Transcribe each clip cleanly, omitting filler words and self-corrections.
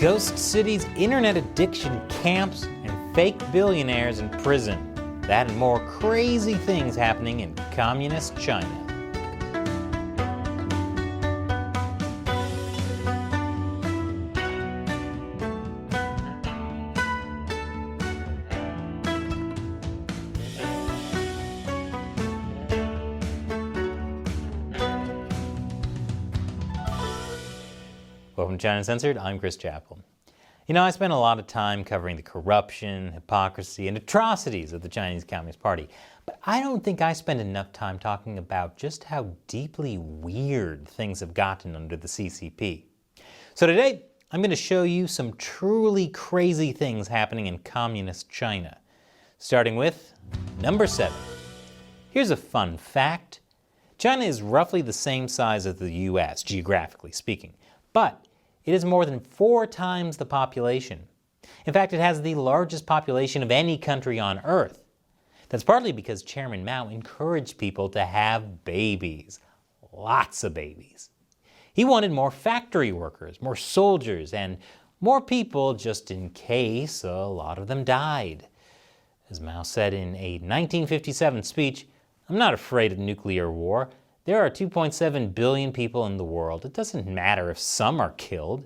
ghost cities, internet addiction camps, and fake billionaires in prison. That and more crazy things happening in communist China. Welcome to China Uncensored. I'm Chris Chappell. You know, I spent a lot of time covering the corruption, hypocrisy, and atrocities of the Chinese Communist Party, but I don't think I spend enough time talking about just how deeply weird things have gotten under the CCP. So today, I'm going to show you some truly crazy things happening in communist China. Starting with number 7. Here's a fun fact. China is roughly the same size as the US, geographically speaking, but it is more than 4 times the population. In fact, it has the largest population of any country on Earth. That's partly because Chairman Mao encouraged people to have babies. Lots of babies. He wanted more factory workers, more soldiers, and more people just in case a lot of them died. As Mao said in a 1957 speech, "I'm not afraid of nuclear war. There are 2.7 billion people in the world. It doesn't matter if some are killed.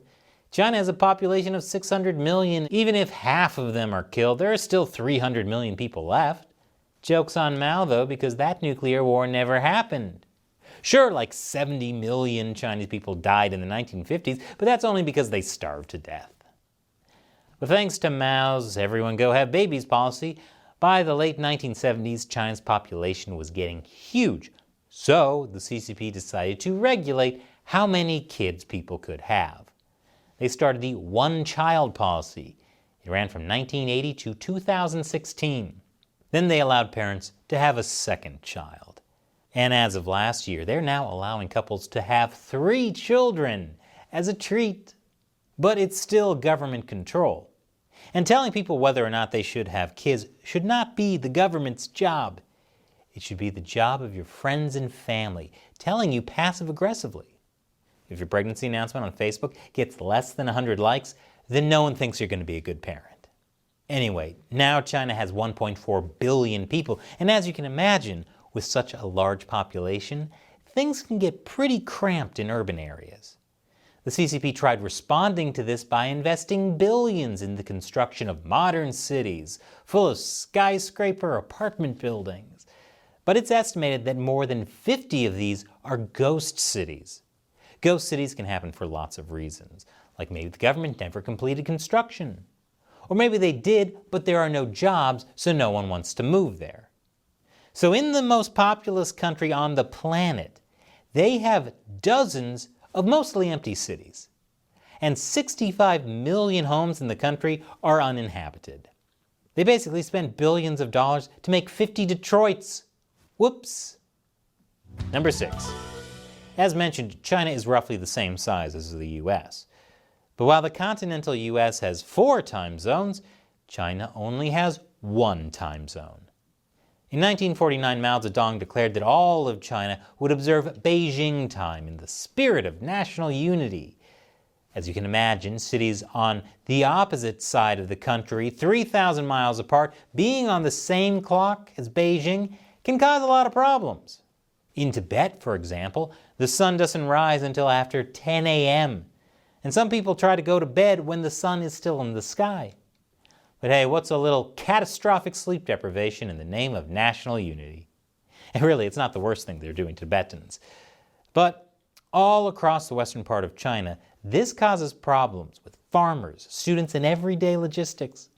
China has a population of 600 million. Even if half of them are killed, there are still 300 million people left." Joke's on Mao, though, because that nuclear war never happened. Sure, like 70 million Chinese people died in the 1950s, but that's only because they starved to death. But thanks to Mao's everyone go have babies policy, by the late 1970s, China's population was getting huge. So the CCP decided to regulate how many kids people could have. They started the one-child policy. It ran from 1980 to 2016. Then they allowed parents to have a second child. And as of last year, they're now allowing couples to have 3 children as a treat. But it's still government control. And telling people whether or not they should have kids should not be the government's job. It should be the job of your friends and family, telling you passive-aggressively. If your pregnancy announcement on Facebook gets less than 100 likes, then no one thinks you're going to be a good parent. Anyway, now China has 1.4 billion people, and as you can imagine, with such a large population, things can get pretty cramped in urban areas. The CCP tried responding to this by investing billions in the construction of modern cities, full of skyscraper apartment buildings. But it's estimated that more than 50 of these are ghost cities. Ghost cities can happen for lots of reasons, like maybe the government never completed construction. Or maybe they did, but there are no jobs, so no one wants to move there. So in the most populous country on the planet, they have dozens of mostly empty cities. And 65 million homes in the country are uninhabited. They basically spent billions of dollars to make 50 Detroits. Whoops. Number 6. As mentioned, China is roughly the same size as the US. But while the continental US has 4 time zones, China only has 1 time zone. In 1949, Mao Zedong declared that all of China would observe Beijing time in the spirit of national unity. As you can imagine, cities on the opposite side of the country, 3,000 miles apart, being on the same clock as Beijing can cause a lot of problems. In Tibet, for example, the sun doesn't rise until after 10 a.m., and some people try to go to bed when the sun is still in the sky. But hey, what's a little catastrophic sleep deprivation in the name of national unity? And really, it's not the worst thing they're doing to Tibetans. But all across the western part of China, this causes problems with farmers, students, and everyday logistics.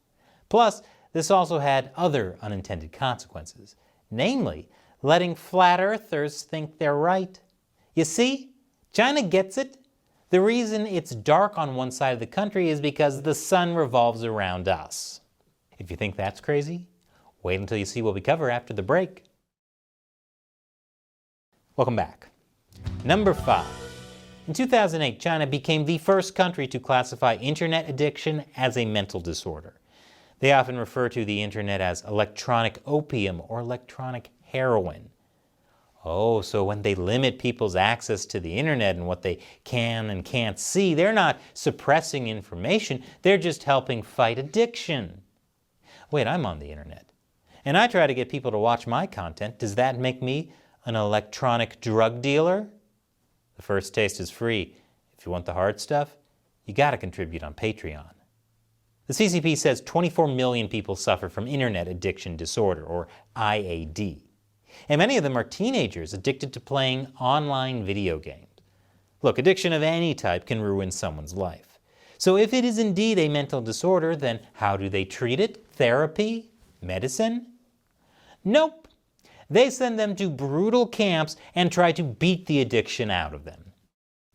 Plus, this also had other unintended consequences. Namely, letting flat earthers think they're right. You see, China gets it. The reason it's dark on one side of the country is because the sun revolves around us. If you think that's crazy, wait until you see what we cover after the break. Welcome back. Number 5. In 2008, China became the first country to classify internet addiction as a mental disorder. They often refer to the internet as electronic opium or electronic heroin. Oh, so when they limit people's access to the internet and what they can and can't see, they're not suppressing information, they're just helping fight addiction. Wait, I'm on the internet, and I try to get people to watch my content. Does that make me an electronic drug dealer? The first taste is free. If you want the hard stuff, you gotta contribute on Patreon. The CCP says 24 million people suffer from internet addiction disorder, or IAD. And many of them are teenagers addicted to playing online video games. Look, addiction of any type can ruin someone's life. So if it is indeed a mental disorder, then how do they treat it? Therapy? Medicine? Nope. They send them to brutal camps and try to beat the addiction out of them.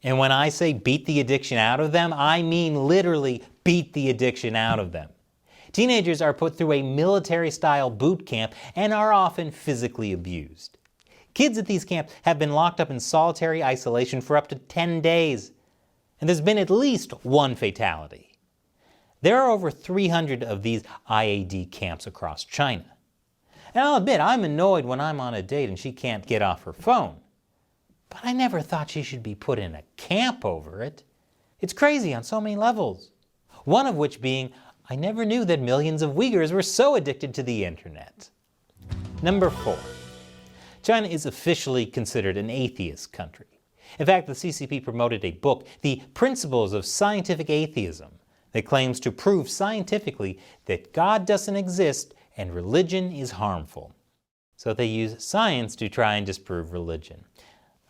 And when I say beat the addiction out of them, I mean literally beat the addiction out of them. Teenagers are put through a military-style boot camp and are often physically abused. Kids at these camps have been locked up in solitary isolation for up to 10 days, and there's been at least one fatality. There are over 300 of these IAD camps across China. And I'll admit, I'm annoyed when I'm on a date and she can't get off her phone. But I never thought she should be put in a camp over it. It's crazy on so many levels. One of which being, I never knew that millions of Uyghurs were so addicted to the internet. Number 4. China is officially considered an atheist country. In fact, the CCP promoted a book, The Principles of Scientific Atheism, that claims to prove scientifically that God doesn't exist and religion is harmful. So they use science to try and disprove religion.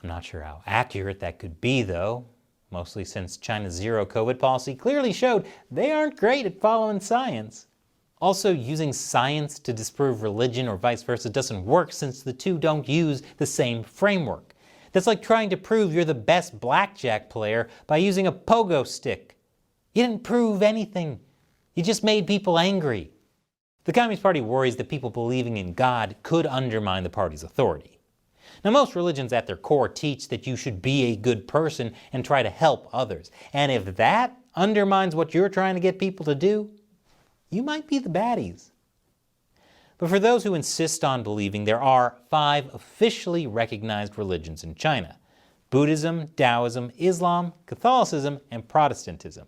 I'm not sure how accurate that could be, though, mostly since China's zero COVID policy clearly showed they aren't great at following science. Also, using science to disprove religion or vice versa doesn't work since the two don't use the same framework. That's like trying to prove you're the best blackjack player by using a pogo stick. You didn't prove anything. You just made people angry. The Communist Party worries that people believing in God could undermine the party's authority. Now, most religions at their core teach that you should be a good person and try to help others. And if that undermines what you're trying to get people to do, you might be the baddies. But for those who insist on believing, there are 5 officially recognized religions in China: Buddhism, Taoism, Islam, Catholicism, and Protestantism.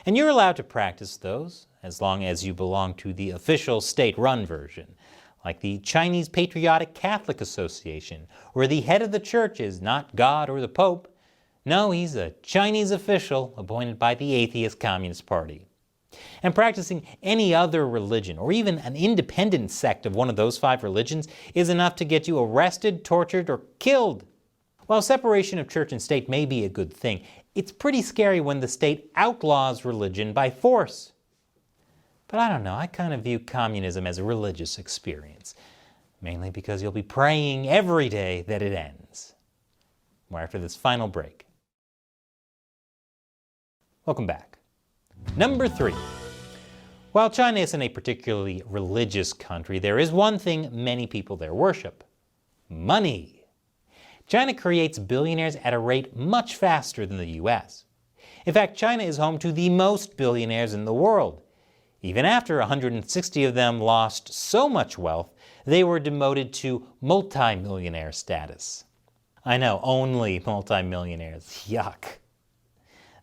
And you're allowed to practice those as long as you belong to the official state-run version, like the Chinese Patriotic Catholic Association, where the head of the church is not God or the Pope. No, he's a Chinese official appointed by the atheist Communist Party. And practicing any other religion, or even an independent sect of one of those 5 religions, is enough to get you arrested, tortured, or killed. While separation of church and state may be a good thing, it's pretty scary when the state outlaws religion by force. But I don't know, I kind of view communism as a religious experience, mainly because you'll be praying every day that it ends. More after this final break. Welcome back. Number 3. While China isn't a particularly religious country, there is one thing many people there worship: money. China creates billionaires at a rate much faster than the US. In fact, China is home to the most billionaires in the world. Even after 160 of them lost so much wealth, they were demoted to multimillionaire status. I know, only multimillionaires. Yuck.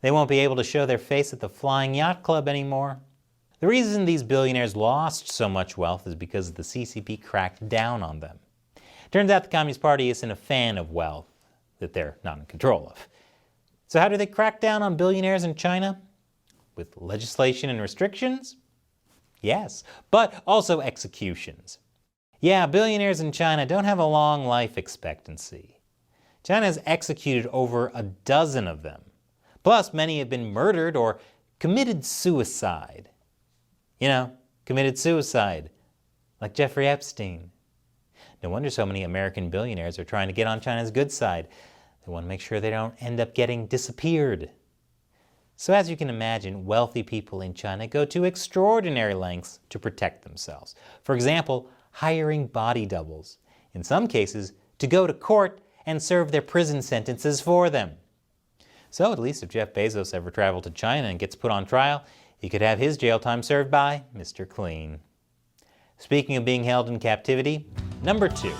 They won't be able to show their face at the Flying Yacht Club anymore. The reason these billionaires lost so much wealth is because the CCP cracked down on them. Turns out the Communist Party isn't a fan of wealth that they're not in control of. So how do they crack down on billionaires in China? With legislation and restrictions? Yes, but also executions. Yeah, billionaires in China don't have a long life expectancy. China has executed over a dozen of them. Plus, many have been murdered or committed suicide. You know, committed suicide, like Jeffrey Epstein. No wonder so many American billionaires are trying to get on China's good side. They want to make sure they don't end up getting disappeared. So as you can imagine, wealthy people in China go to extraordinary lengths to protect themselves. For example, hiring body doubles. In some cases, to go to court and serve their prison sentences for them. So at least if Jeff Bezos ever traveled to China and gets put on trial, he could have his jail time served by Mr. Clean. Speaking of being held in captivity, number 2.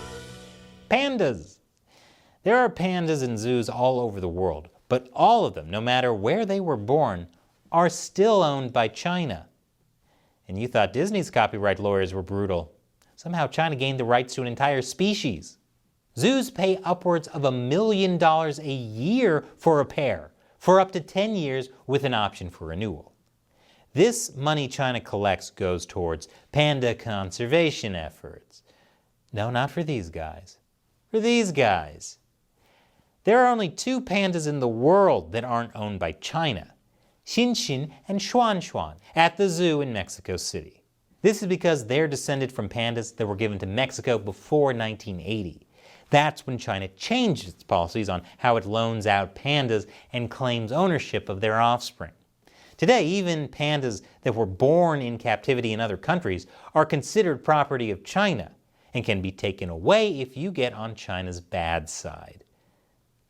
Pandas. There are pandas in zoos all over the world, but all of them, no matter where they were born, are still owned by China. And you thought Disney's copyright lawyers were brutal. Somehow China gained the rights to an entire species. Zoos pay upwards of $1 million a year for a pair, for up to 10 years with an option for renewal. This money China collects goes towards panda conservation efforts. No, not for these guys. For these guys. There are only 2 pandas in the world that aren't owned by China, Xinxin and Xuanshuan, at the zoo in Mexico City. This is because they're descended from pandas that were given to Mexico before 1980. That's when China changed its policies on how it loans out pandas and claims ownership of their offspring. Today, even pandas that were born in captivity in other countries are considered property of China and can be taken away if you get on China's bad side.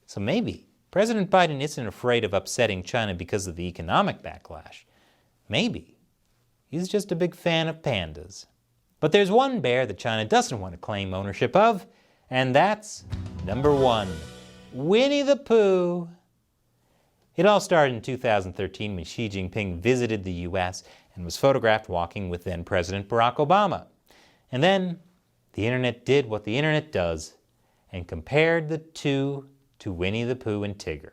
So maybe President Biden isn't afraid of upsetting China because of the economic backlash. Maybe he's just a big fan of pandas. But there's one bear that China doesn't want to claim ownership of, and that's number 1, Winnie the Pooh. It all started in 2013 when Xi Jinping visited the US and was photographed walking with then President Barack Obama. And then the internet did what the internet does and compared the two to Winnie the Pooh and Tigger.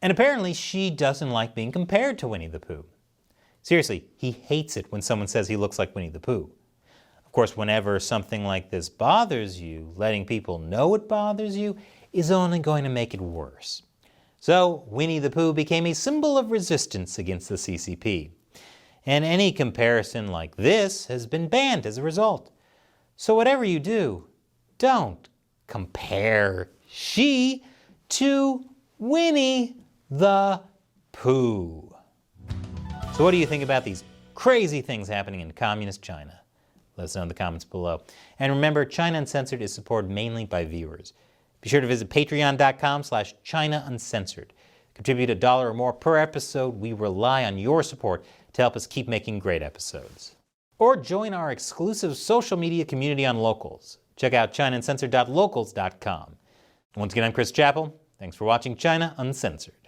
And apparently Xi doesn't like being compared to Winnie the Pooh. Seriously, he hates it when someone says he looks like Winnie the Pooh. Of course, whenever something like this bothers you, letting people know it bothers you is only going to make it worse. So Winnie the Pooh became a symbol of resistance against the CCP. And any comparison like this has been banned as a result. So whatever you do, don't compare Xi to Winnie the Pooh. So what do you think about these crazy things happening in communist China? Let us know in the comments below. And remember, China Uncensored is supported mainly by viewers. Be sure to visit patreon.com/China Uncensored. Contribute $1 or more per episode. We rely on your support to help us keep making great episodes. Or join our exclusive social media community on Locals. Check out ChinaUncensored.locals.com. Once again, I'm Chris Chappell. Thanks for watching China Uncensored.